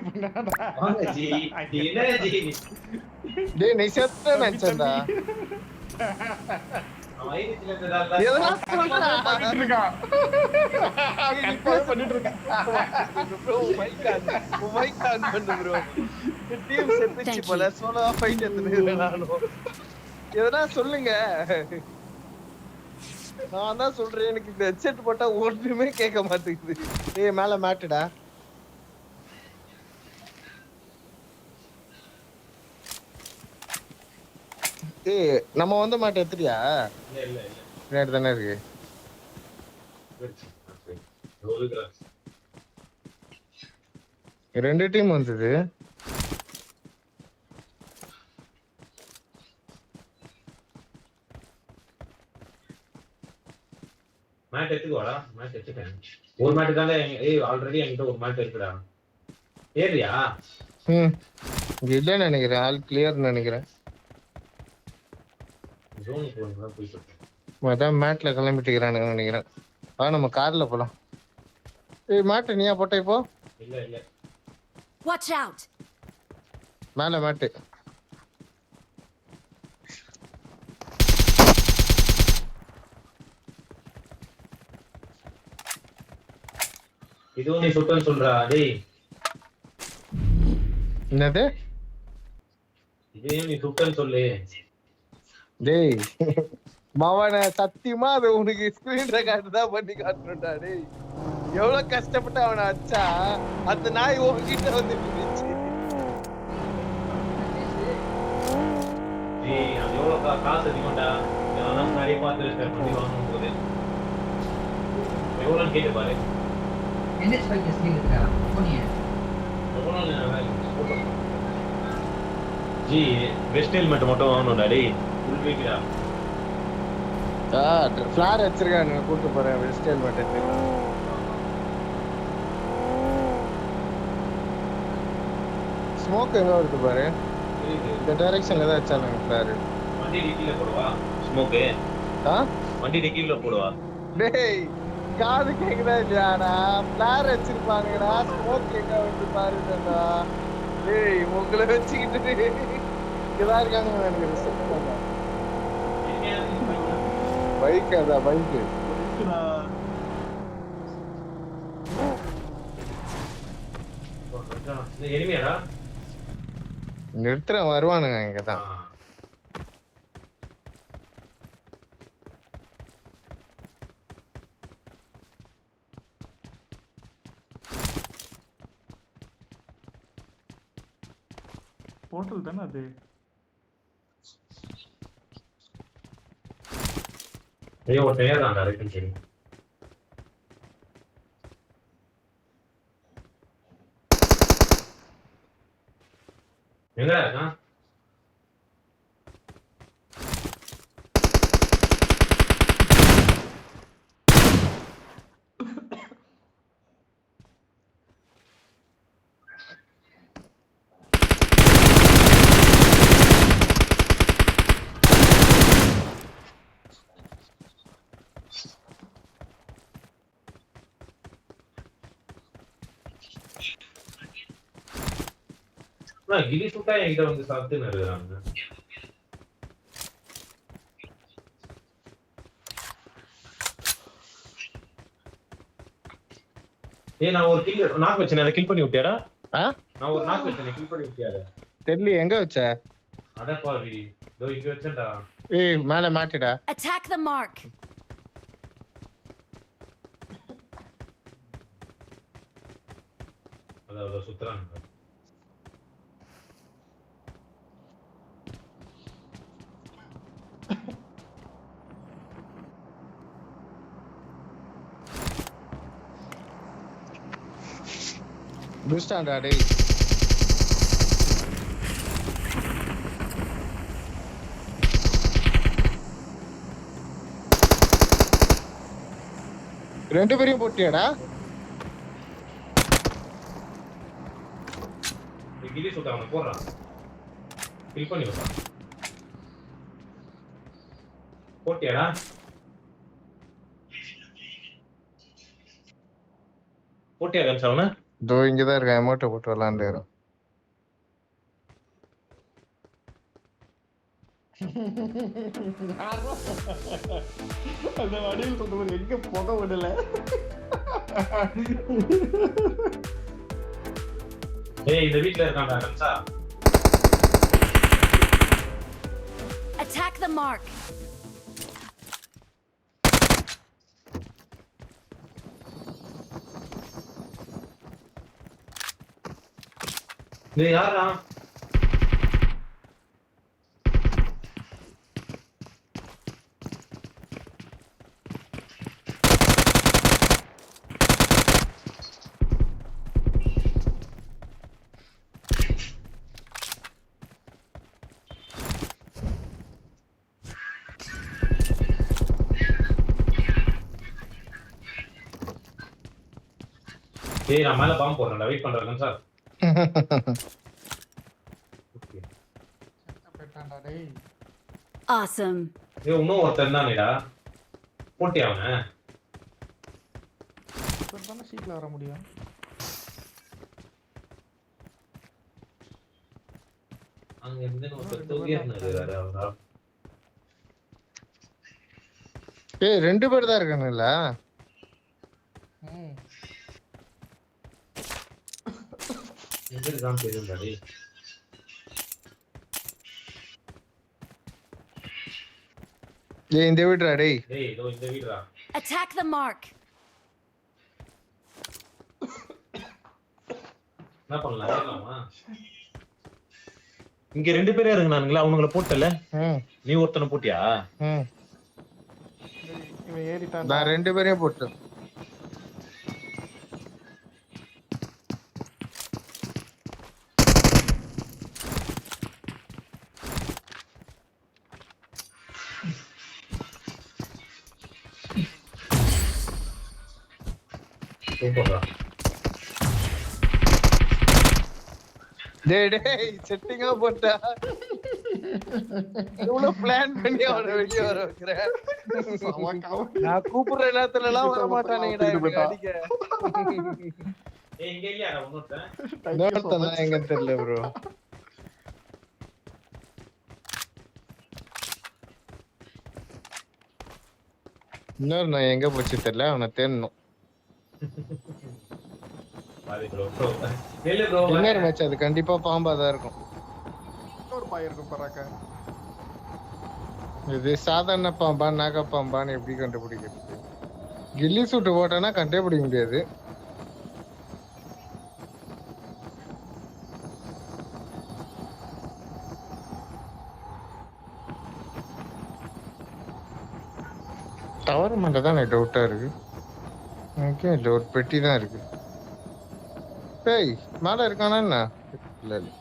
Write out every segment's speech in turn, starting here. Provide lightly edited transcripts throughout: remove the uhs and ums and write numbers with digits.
வாங்க ஜி. என்ன ஜி? டேய் நீ செத்த நினைச்சேன்டா. அவன் ஐடில இருந்ததால எதனா சொல்றா. பண்ணிட்டு இருக்கான். கன்ஃபார்ம் பண்ணிட்டு இருக்கான். ப்ரோ மைக் ஆன் பண்ணு ப்ரோ. டீம் செத்துச்சு போல சோலோவா ஃபைட் எடுத்துட்டு நானும். எதனா சொல்லுங்க. நான் தான் சொல்றேன் எனக்கு இந்த ஹெட்செட் போட்டா ஒண்ணுமே கேட்க மாட்டேங்குது. ஏய் மேல மாட்டுடா. ஏய் நம்ம வந்து மாட்ட எடுத்துறியா? இல்ல. நேரா தானே இருக்கு. ரெண்டு டீம் வந்தது. மேட் எடுத்துக்கோடா. மேட் எடுத்துட்டேன். ஒரு மேட் தானே. ஏய் ஆல்ரெடி என்கிட்ட ஒரு மேட் இருக்குடா. ஏறியா? இல்லன்னு நினைக்கிறேன். ஆல் கிளியர்னு நினைக்கிறேன். ஜோனுக்கு போனா போய் அதான் மேட்ல கிளம்பிட்டுக்கிறானுங்க நினைக்கிறேன். நம்ம கார்ல போலாம். ஏய் மேட் நீயா போட்ட இப்போ? இல்ல. Watch out. மேல மேட். இதுவும் நீ சுத்தம் சொல்றா டேய். என்னது? இதையும் நீ சுத்தம் சொல்லு. டேய் மாவன சத்தியமா அது உனக்கு ஸ்கிரீன் ரெக்கார்ட் தான் பண்ணி காட்டுறா டேய். எவ்வளவு கஷ்டப்பட்டு அவனை அடிச்சா அந்த நாய் உன்கிட்ட வந்து நின்னுச்சு. டேய் அது எவ்வளவு காசு அதிகம்டா. நான் நிறைய பார்த்து பண்ணி வாங்கும் போது எவ்வளோன்னு கேட்டு பாரு. ஜி வெஸ்ட் ஹெல்மெட் மட்டும் வாங்கணும்டா டேய். ஃபுல் வீக்டா. ஃபிளார் வச்சிருக்கானுங்க கூட்டு போறேன். வெஸ்ட் ஹெல்மெட் எடுத்துக்கலாம். ஸ்மோக் எங்க வருது பாரு. இந்த டைரக்ஷன்ல தான் வச்சானுங்க ஃபிளார். வண்டி டிக்கில போடுவா ஸ்மோக். வண்டி டிக்கில போடுவா. டேய் காது கேக்குதா இல்லையாடா? ஃபிளார் வச்சிருப்பானுங்கடா. ஸ்மோக் எங்க வருது பாருடா. டேய் உங்களை வச்சுக்கிட்டு இங்கதான் இருக்கானுங்க. எனக்கு ரிசல்ட் பண்ண பைக் அதா பைக். எனிமியாடா? நிறுத்துறேன் வருவானுங்க இங்கதான். போர்ட்டல் தானே அது. ஐயோ ஒருத்தன் தான் இருக்குன்னு சரி. எங்கடா இருக்கான்? கிளி சுட்டா என்கிட்ட வந்து சாப்பிட்டு இருக்கிறாங்க. நான் ஒரு கில் நாக் வச்சேன். அதை கில் பண்ணி விட்டியாடா? நான் ஒரு நாக் வச்சேன். கில் பண்ணி விட்டியாடா? தெரியல எங்க வச்ச? அட பாவி இதோ இங்க வச்சேன்டா. ஏய் மேல மாட்டிடா. Attack the mark. அத சுத்துறாங்க. புஸ்டாண்டா டேய். ரெண்டு பேரையும் போட்டியாடா? கிளி சுட்டா அவனை போடுறான். கில் பண்ணி விடுறான். போட்டியாடா? போட்டியா கன்ஸ் அவனை? இதோ இங்கதான் இருக்கேன், அமௌண்ட்டை போட்டு விளாண்டு. அந்த வடிவில் சொல்றது எங்க புகை விடல. ஏய் இந்த வீட்ல இருக்கான்டா கம்சா. Attack the mark. டேய் யாரா? டேய் நான் மேல பாம்பு போடுறேன்டா, வெயிட் பண்றேன் சார். ஓகே. போயிட்டான்டா டேய். Awesome. ஏய் இன்னும் ஒருத்தன் தானேடா. போட்டியா அவன? இப்பதானே சீட்ல வர முடியும். அங்க இருந்து ஒருத்தர் தூக்கியானது வேற அவரா. ஏய் 2 பேர் தான் இருக்கானுல்ல. எங்க இருக்கான்னு தெரியும்டா டேய். ஏய் இந்த வீடுடா டேய். டேய் இதோ இந்த வீடுடா. Attack the mark. என்ன பண்ணலாம் ஏறலாமா? இங்க 2 பேரே இருந்தானுங்களா, அவனுங்கள போட்டல. நீ ஒருத்தனை போட்டியா? இவன் ஏறிட்டான். நான் 2 பேரையும் போட்டேன். சூப்பர்டா. டேய் டேய் செட்டிங்கா போட்டா. இவ்வளவு பிளான் பண்ணி அவனை வெளியே வர வைக்கிறேன். நான் கூப்பிடுற நேரத்துல எல்லாம் வர மாட்டானுங்கடா இவனுங்க அடிக்க. ஏய் இங்க இல்லையாடா இன்னொருத்தன்? இன்னொருத்தன் எங்கன்னு தெரியல ப்ரோ. இன்னொரு நான் எங்க போச்சு தெரியல, அவனை தேடணும். பாதி ப்ரோ ப்ரோ. இல்ல ப்ரோ. இன்னொரு மேட்ச் அது கண்டிப்பா பாம்பா தான் இருக்கும். ஒரு பாய் இருக்கும் பராக்க. இது சாதாரண பாம்பா நாக பாம்பான்னு எப்படி கண்டுபிடிக்கிறது? கில்லி சூட்டு போட்டோன்னா கண்டுபிடிக்க முடியாது. டவர் மட்டும் தான் டவுட்டா இருக்கு. ஓகே இல்ல ஒரு பெட்டி தான் இருக்கு. ஏய் மேல இருக்கானா என்ன? இல்ல இல்ல.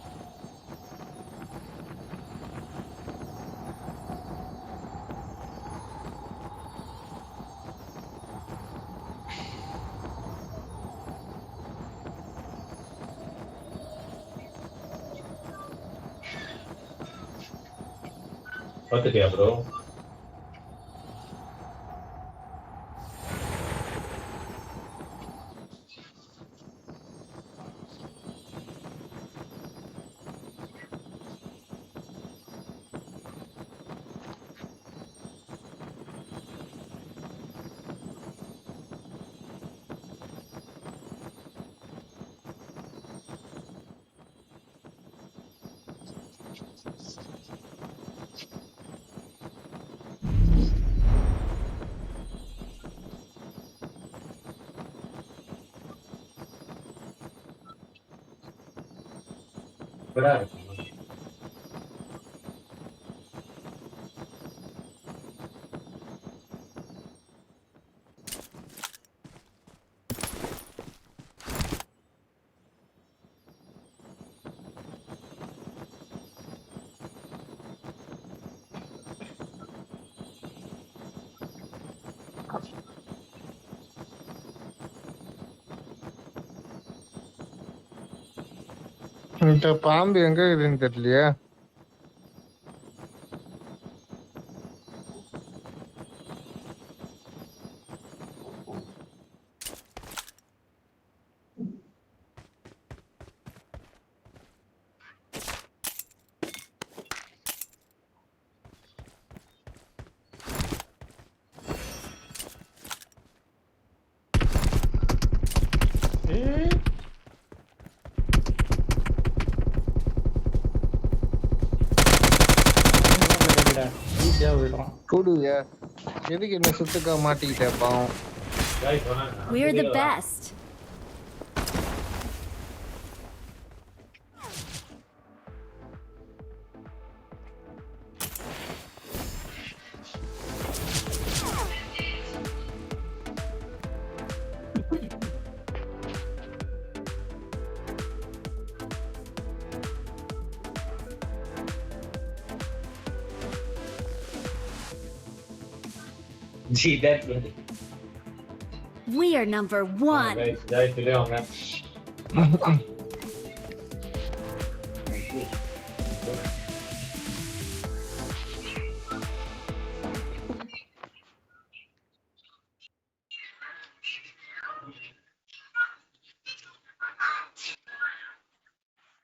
பாத்துட்டியா ப்ரோ? இப்படா இருக்கு. இந்த பாம்பு எங்க இருக்குதுன்னு தெரியலையா? ஈஸியா போயிடும். கூடுங்க எதுக்கு என்ன சுத்துக்கா மாட்டிக்கிட்டே பாவம். Guys, வராங்க. We're the best. Gee, that's good. We are number one. Guys, வெளியே வாங்க.